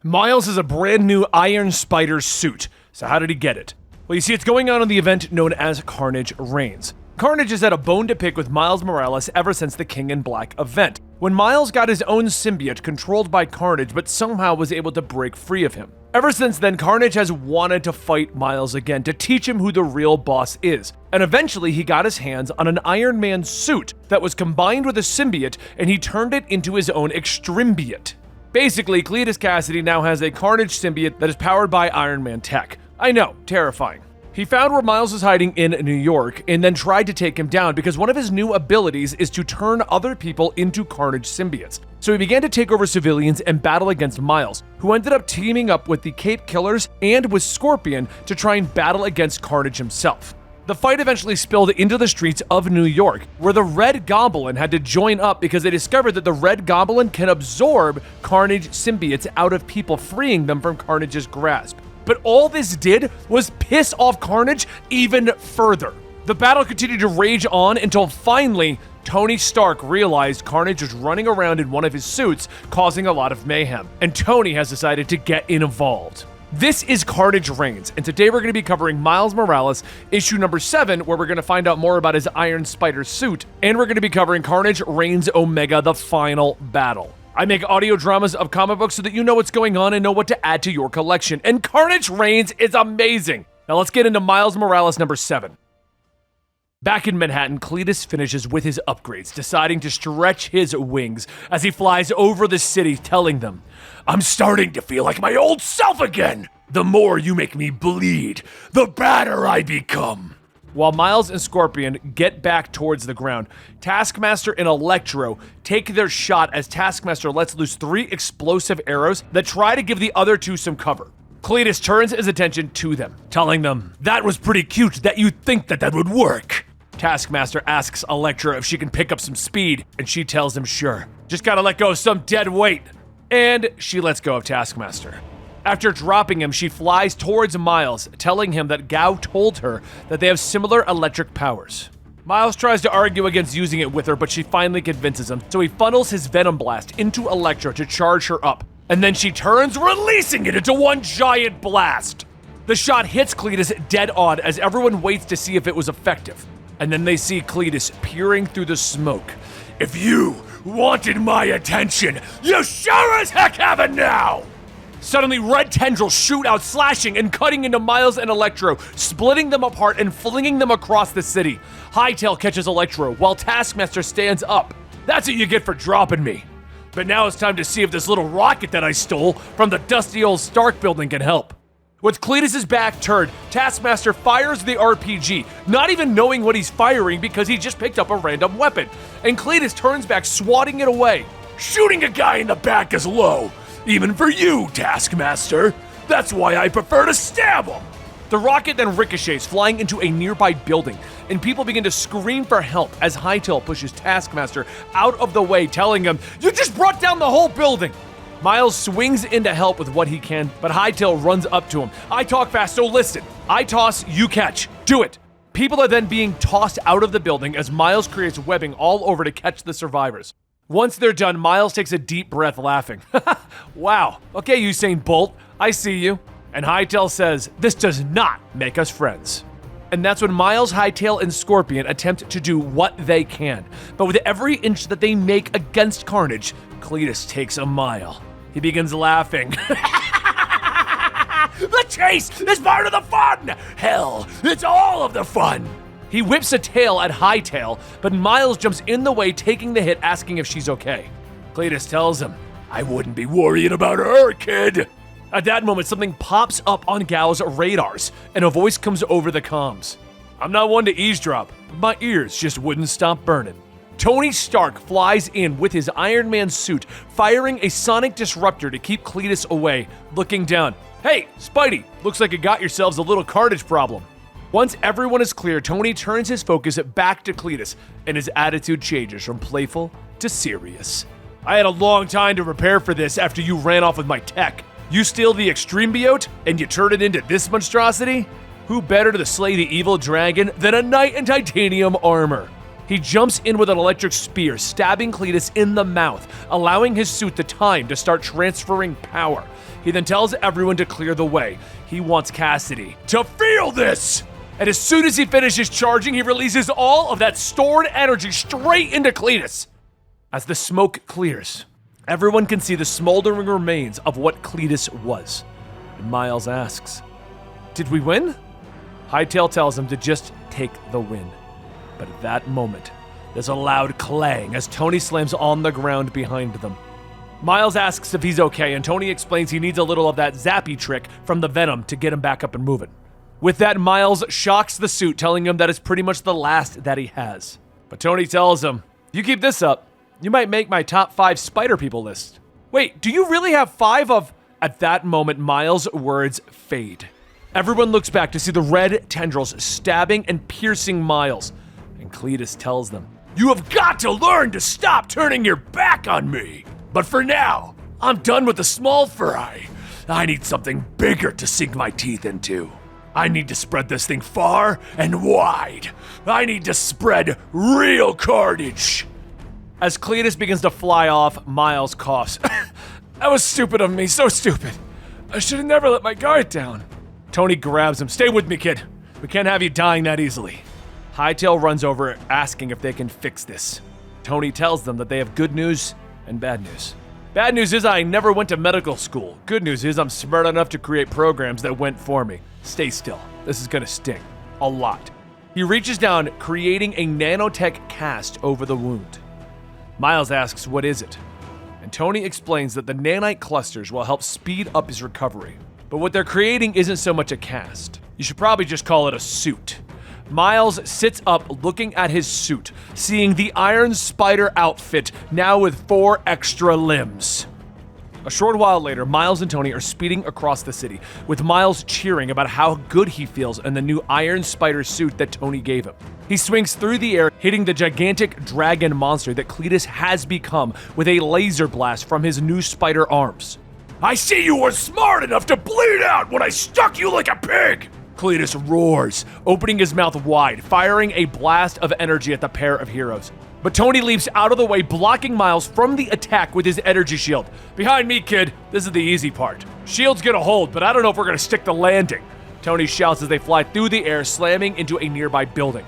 Miles has a brand new Iron Spider suit. So how did he get it? Well, you see, it's going on in the event known as Carnage Reigns. Carnage has had a bone to pick with Miles Morales ever since the King in Black event, when Miles got his own symbiote controlled by Carnage but somehow was able to break free of him. Ever since then, Carnage has wanted to fight Miles again to teach him who the real boss is, and eventually he got his hands on an Iron Man suit that was combined with a symbiote, and he turned it into his own extrembiote. Basically, Cletus Cassidy now has a Carnage symbiote that is powered by Iron Man tech. I know, terrifying. He found where Miles was hiding in New York and then tried to take him down because one of his new abilities is to turn other people into Carnage symbiotes. So he began to take over civilians and battle against Miles, who ended up teaming up with the Cape Killers and with Scorpion to try and battle against Carnage himself. The fight eventually spilled into the streets of New York, where the Red Goblin had to join up because they discovered that the Red Goblin can absorb Carnage symbiotes out of people, freeing them from Carnage's grasp. But all this did was piss off Carnage even further. The battle continued to rage on until finally Tony Stark realized Carnage was running around in one of his suits, causing a lot of mayhem, and Tony has decided to get involved. This is Carnage Reigns, and today we're going to be covering Miles Morales, issue number 7, where we're going to find out more about his Iron Spider suit, and we're going to be covering Carnage Reigns Omega, the final battle. I make audio dramas of comic books so that you know what's going on and know what to add to your collection, and Carnage Reigns is amazing! Now let's get into Miles Morales number 7. Back in Manhattan, Cletus finishes with his upgrades, deciding to stretch his wings as he flies over the city, telling them, "I'm starting to feel like my old self again! The more you make me bleed, the badder I become!" While Miles and Scorpion get back towards the ground, Taskmaster and Electro take their shot as Taskmaster lets loose 3 explosive arrows that try to give the other 2 some cover. Cletus turns his attention to them, telling them, "That was pretty cute that you think that would work." Taskmaster asks Electra if she can pick up some speed, and she tells him sure. Just gotta let go of some dead weight. And she lets go of Taskmaster. After dropping him, she flies towards Miles, telling him that Gao told her that they have similar electric powers. Miles tries to argue against using it with her, but she finally convinces him, so he funnels his Venom Blast into Electra to charge her up, and then she turns, releasing it into one giant blast. The shot hits Cletus dead on as everyone waits to see if it was effective. And then they see Cletus peering through the smoke. "If you wanted my attention, you sure as heck have it now!" Suddenly, red tendrils shoot out, slashing and cutting into Miles and Electro, splitting them apart and flinging them across the city. Hightail catches Electro, while Taskmaster stands up. "That's what you get for dropping me. But now it's time to see if this little rocket that I stole from the dusty old Stark building can help." With Cletus's back turned, Taskmaster fires the RPG, not even knowing what he's firing because he just picked up a random weapon. And Cletus turns back, swatting it away. "Shooting a guy in the back is low, even for you, Taskmaster. That's why I prefer to stab him." The rocket then ricochets, flying into a nearby building, and people begin to scream for help as Hightail pushes Taskmaster out of the way, telling him, "You just brought down the whole building." Miles swings in to help with what he can, but Hightail runs up to him. "I talk fast, so listen. I toss, you catch. Do it." People are then being tossed out of the building as Miles creates webbing all over to catch the survivors. Once they're done, Miles takes a deep breath, laughing. "Wow, okay, Usain Bolt, I see you." And Hightail says, "This does not make us friends." And that's when Miles, Hightail, and Scorpion attempt to do what they can. But with every inch that they make against Carnage, Cletus takes a mile. He begins laughing. "The chase is part of the fun! Hell, it's all of the fun!" He whips a tail at Hightail, but Miles jumps in the way, taking the hit, asking if she's okay. Cletus tells him, "I wouldn't be worrying about her, kid." At that moment, something pops up on Gao's radars, and a voice comes over the comms. "I'm not one to eavesdrop, but my ears just wouldn't stop burning." Tony Stark flies in with his Iron Man suit, firing a sonic disruptor to keep Cletus away, looking down. "Hey, Spidey, looks like you got yourselves a little Carnage problem." Once everyone is clear, Tony turns his focus back to Cletus, and his attitude changes from playful to serious. "I had a long time to prepare for this after you ran off with my tech. You steal the extrembiote, and you turn it into this monstrosity? Who better to slay the evil dragon than a knight in titanium armor?" He jumps in with an electric spear, stabbing Cletus in the mouth, allowing his suit the time to start transferring power. He then tells everyone to clear the way. He wants Cassidy to feel this! And as soon as he finishes charging, he releases all of that stored energy straight into Cletus. As the smoke clears, everyone can see the smoldering remains of what Cletus was. And Miles asks, "Did we win?" Hightail tells him to just take the win. But at that moment, there's a loud clang as Tony slams on the ground behind them. Miles asks if he's okay, and Tony explains he needs a little of that zappy trick from the Venom to get him back up and moving. With that, Miles shocks the suit, telling him that it's pretty much the last that he has. But Tony tells him, "You keep this up, you might make my top 5 spider people list." Wait, do you really have 5 of... At that moment, Miles' words fade. Everyone looks back to see the red tendrils stabbing and piercing Miles. And Cletus tells them, "You have got to learn to stop turning your back on me. But for now, I'm done with the small fry. I need something bigger to sink my teeth into. I need to spread this thing far and wide. I need to spread real carnage." As Cletus begins to fly off, Miles coughs. "That was stupid of me, so stupid. I should have never let my guard down." Tony grabs him. "Stay with me, kid. We can't have you dying that easily." Hightail runs over, asking if they can fix this. Tony tells them that they have good news and bad news. Bad news is I never went to medical school. Good news is I'm smart enough to create programs that went for me. Stay still. This is gonna sting. A lot. He reaches down, creating a nanotech cast over the wound. Miles asks, "What is it?" And Tony explains that the nanite clusters will help speed up his recovery. But what they're creating isn't so much a cast. You should probably just call it a suit. Miles sits up looking at his suit, seeing the Iron Spider outfit now with 4 extra limbs. A short while later, Miles and Tony are speeding across the city, with Miles cheering about how good he feels in the new Iron Spider suit that Tony gave him. He swings through the air, hitting the gigantic dragon monster that Cletus has become with a laser blast from his new spider arms. "I see you were smart enough to bleed out when I stuck you like a pig!" Cletus roars, opening his mouth wide, firing a blast of energy at the pair of heroes. But Tony leaps out of the way, blocking Miles from the attack with his energy shield. "Behind me, kid. This is the easy part. Shield's gonna hold, but I don't know if we're gonna stick the landing." Tony shouts as they fly through the air, slamming into a nearby building.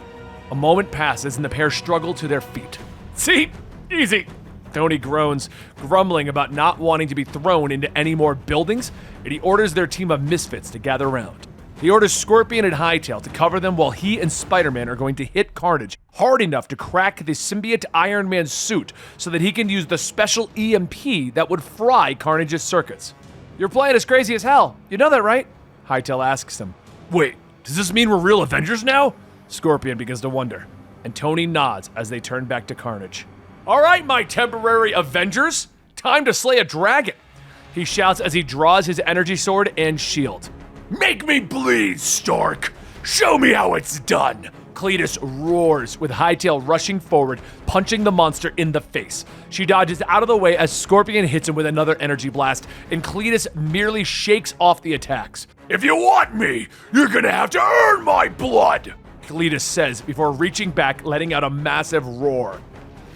A moment passes and the pair struggle to their feet. "See? Easy." Tony groans, grumbling about not wanting to be thrown into any more buildings, and he orders their team of misfits to gather around. He orders Scorpion and Hightail to cover them while he and Spider-Man are going to hit Carnage hard enough to crack the symbiote Iron Man suit so that he can use the special EMP that would fry Carnage's circuits. "Your plan is crazy as hell. You know that, right?" Hightail asks him. "Wait, does this mean we're real Avengers now?" Scorpion begins to wonder, and Tony nods as they turn back to Carnage. "All right, my temporary Avengers, time to slay a dragon," he shouts as he draws his energy sword and shield. "Make me bleed, Stark! Show me how it's done!" Cletus roars, with Hightail rushing forward, punching the monster in the face. She dodges out of the way as Scorpion hits him with another energy blast, and Cletus merely shakes off the attacks. "If you want me, you're gonna have to earn my blood!" Cletus says before reaching back, letting out a massive roar.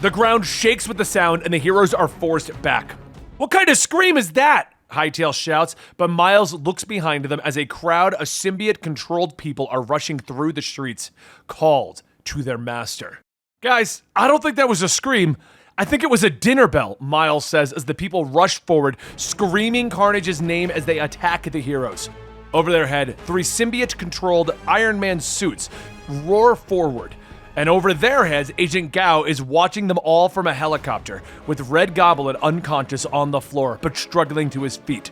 The ground shakes with the sound, and the heroes are forced back. "What kind of scream is that?" Hightail shouts, but Miles looks behind them as a crowd of symbiote-controlled people are rushing through the streets, called to their master. "Guys, I don't think that was a scream. I think it was a dinner bell," Miles says as the people rush forward, screaming Carnage's name as they attack the heroes. Over their head, 3 symbiote-controlled Iron Man suits roar forward. And over their heads, Agent Gao is watching them all from a helicopter, with Red Goblin unconscious on the floor, but struggling to his feet.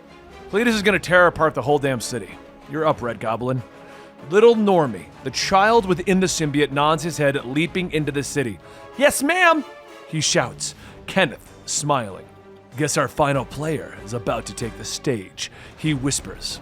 Cletus is gonna tear apart the whole damn city. You're up, Red Goblin. Little Normie, the child within the symbiote, nods his head, leaping into the city. "Yes, ma'am!" he shouts, Kenneth smiling. "Guess our final player is about to take the stage," he whispers.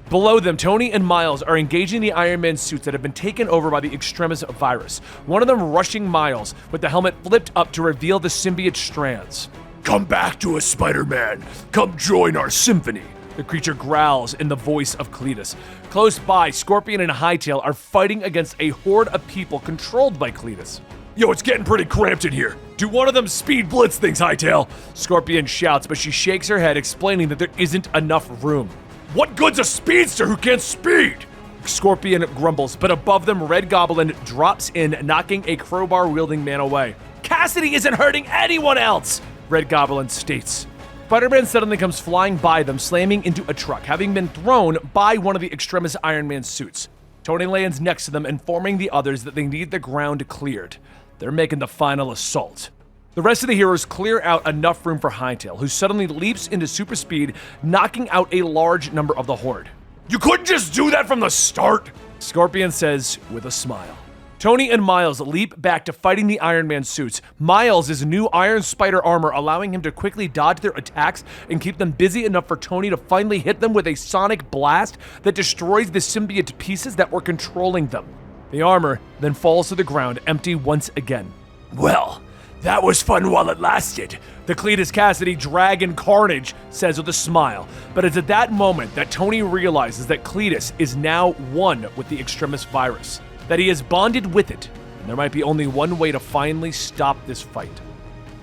Below them, Tony and Miles are engaging the Iron Man suits that have been taken over by the Extremis virus, one of them rushing Miles, with the helmet flipped up to reveal the symbiote strands. "Come back to us, Spider-Man! Come join our symphony!" the creature growls in the voice of Cletus. Close by, Scorpion and Hightail are fighting against a horde of people controlled by Cletus. Yo, it's getting pretty cramped in here. Do one of them speed blitz things, Hightail. Scorpion shouts, but she shakes her head, explaining that there isn't enough room. What good's a speedster who can't speed? Scorpion grumbles, but above them, Red Goblin drops in, knocking a crowbar-wielding man away. Cassidy isn't hurting anyone else, Red Goblin states. Spider-Man suddenly comes flying by them, slamming into a truck, having been thrown by one of the Extremis Iron Man suits. Tony lands next to them, informing the others that they need the ground cleared. They're making the final assault. The rest of the heroes clear out enough room for Hightail, who suddenly leaps into super speed, knocking out a large number of the Horde. You couldn't just do that from the start, Scorpion says with a smile. Tony and Miles leap back to fighting the Iron Man suits. Miles' new Iron Spider armor allowing him to quickly dodge their attacks and keep them busy enough for Tony to finally hit them with a sonic blast that destroys the symbiote pieces that were controlling them. The armor then falls to the ground, empty once again. Well, that was fun while it lasted, the Cletus Cassidy Dragon Carnage says with a smile. But it's at that moment that Tony realizes that Cletus is now one with the Extremis virus, that he is bonded with it, and there might be only one way to finally stop this fight.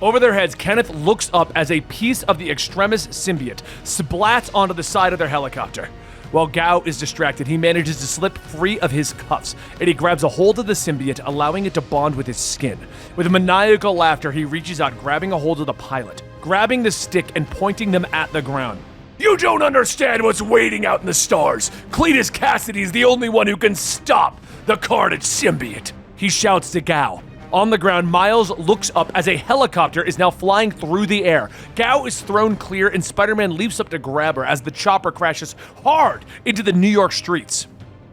Over their heads, Kenneth looks up as a piece of the Extremis symbiote splats onto the side of their helicopter. While Gao is distracted, he manages to slip free of his cuffs, and he grabs a hold of the symbiote, allowing it to bond with his skin. With maniacal laughter, he reaches out, grabbing a hold of the pilot, grabbing the stick and pointing them at the ground. You don't understand what's waiting out in the stars. Cletus Cassidy is the only one who can stop the Carnage symbiote, he shouts to Gao. On the ground, Miles looks up as a helicopter is now flying through the air. Gao is thrown clear and Spider-Man leaps up to grab her as the chopper crashes hard into the New York streets.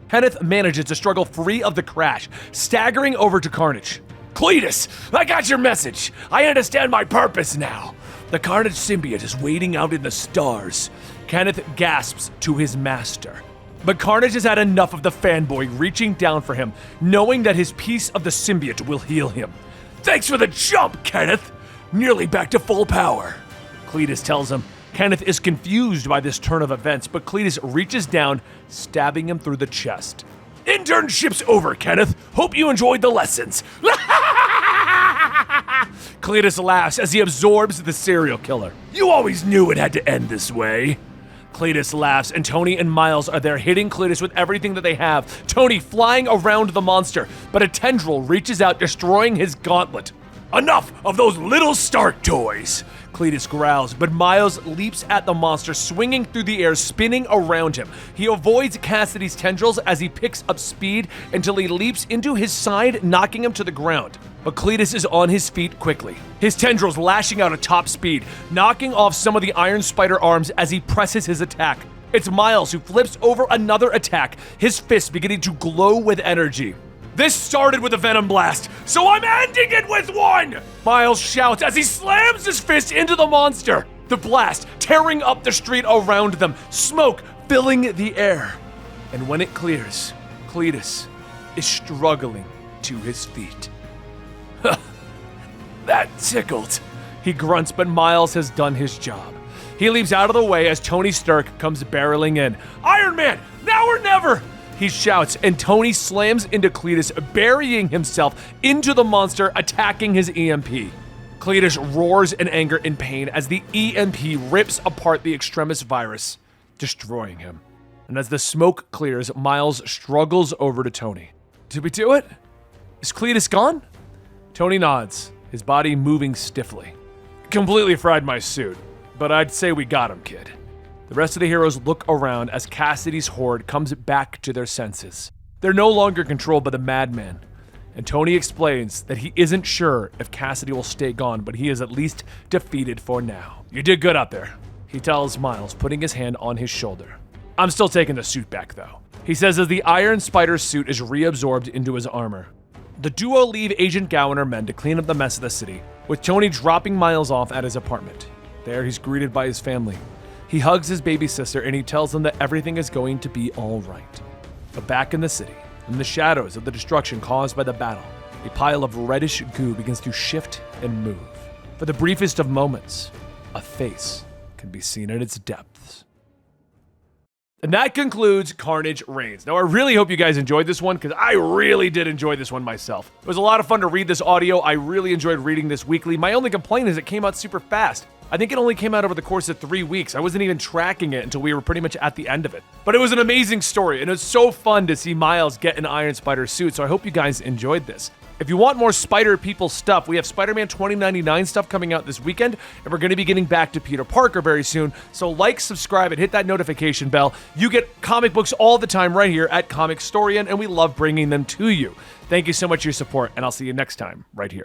Kenneth manages to struggle free of the crash, staggering over to Carnage. Cletus, I got your message. I understand my purpose now. The Carnage symbiote is waiting out in the stars. Kenneth gasps to his master. But Carnage has had enough of the fanboy reaching down for him, knowing that his piece of the symbiote will heal him. Thanks for the jump, Kenneth! Nearly back to full power, Cletus tells him. Kenneth is confused by this turn of events, but Cletus reaches down, stabbing him through the chest. Internship's over, Kenneth. Hope you enjoyed the lessons. Cletus laughs as he absorbs the serial killer. You always knew it had to end this way. Cletus laughs, and Tony and Miles are there hitting Cletus with everything that they have. Tony flying around the monster, but a tendril reaches out, destroying his gauntlet. Enough of those little Stark toys, Cletus growls, but Miles leaps at the monster, swinging through the air, spinning around him. He avoids Cassidy's tendrils as he picks up speed until he leaps into his side, knocking him to the ground. But Cletus is on his feet quickly, his tendrils lashing out at top speed, knocking off some of the Iron Spider arms as he presses his attack. It's Miles who flips over another attack, his fist beginning to glow with energy. This started with a Venom Blast, so I'm ending it with one! Miles shouts as he slams his fist into the monster, the blast tearing up the street around them, smoke filling the air. And when it clears, Cletus is struggling to his feet. That tickled, he grunts, but Miles has done his job. He leaps out of the way as Tony Stark comes barreling in. Iron Man, now or never! He shouts, and Tony slams into Cletus, burying himself into the monster, attacking his EMP. Cletus roars in anger and pain as the EMP rips apart the Extremis virus, destroying him. And as the smoke clears, Miles struggles over to Tony. Did we do it? Is Cletus gone? Tony nods, his body moving stiffly. Completely fried my suit, but I'd say we got him, kid. The rest of the heroes look around as Cassidy's horde comes back to their senses. They're no longer controlled by the madman, and Tony explains that he isn't sure if Cassidy will stay gone, but he is at least defeated for now. You did good out there, he tells Miles, putting his hand on his shoulder. I'm still taking the suit back, though, he says as the Iron Spider suit is reabsorbed into his armor. The duo leave Agent Gao and her men to clean up the mess of the city, with Tony dropping Miles off at his apartment. There, he's greeted by his family. He hugs his baby sister and he tells them that everything is going to be all right. But back in the city, in the shadows of the destruction caused by the battle, a pile of reddish goo begins to shift and move. For the briefest of moments, a face can be seen in its depths. And that concludes Carnage Reigns. Now, I really hope you guys enjoyed this one, because I really did enjoy this one myself. It was a lot of fun to read this audio. I really enjoyed reading this weekly. My only complaint is it came out super fast. I think it only came out over the course of 3 weeks. I wasn't even tracking it until we were pretty much at the end of it. But it was an amazing story, and it was so fun to see Miles get an Iron Spider suit, so I hope you guys enjoyed this. If you want more Spider People stuff, we have Spider-Man 2099 stuff coming out this weekend, and we're going to be getting back to Peter Parker very soon. So like, subscribe, and hit that notification bell. You get comic books all the time right here at Comicstorian, and we love bringing them to you. Thank you so much for your support, and I'll see you next time right here.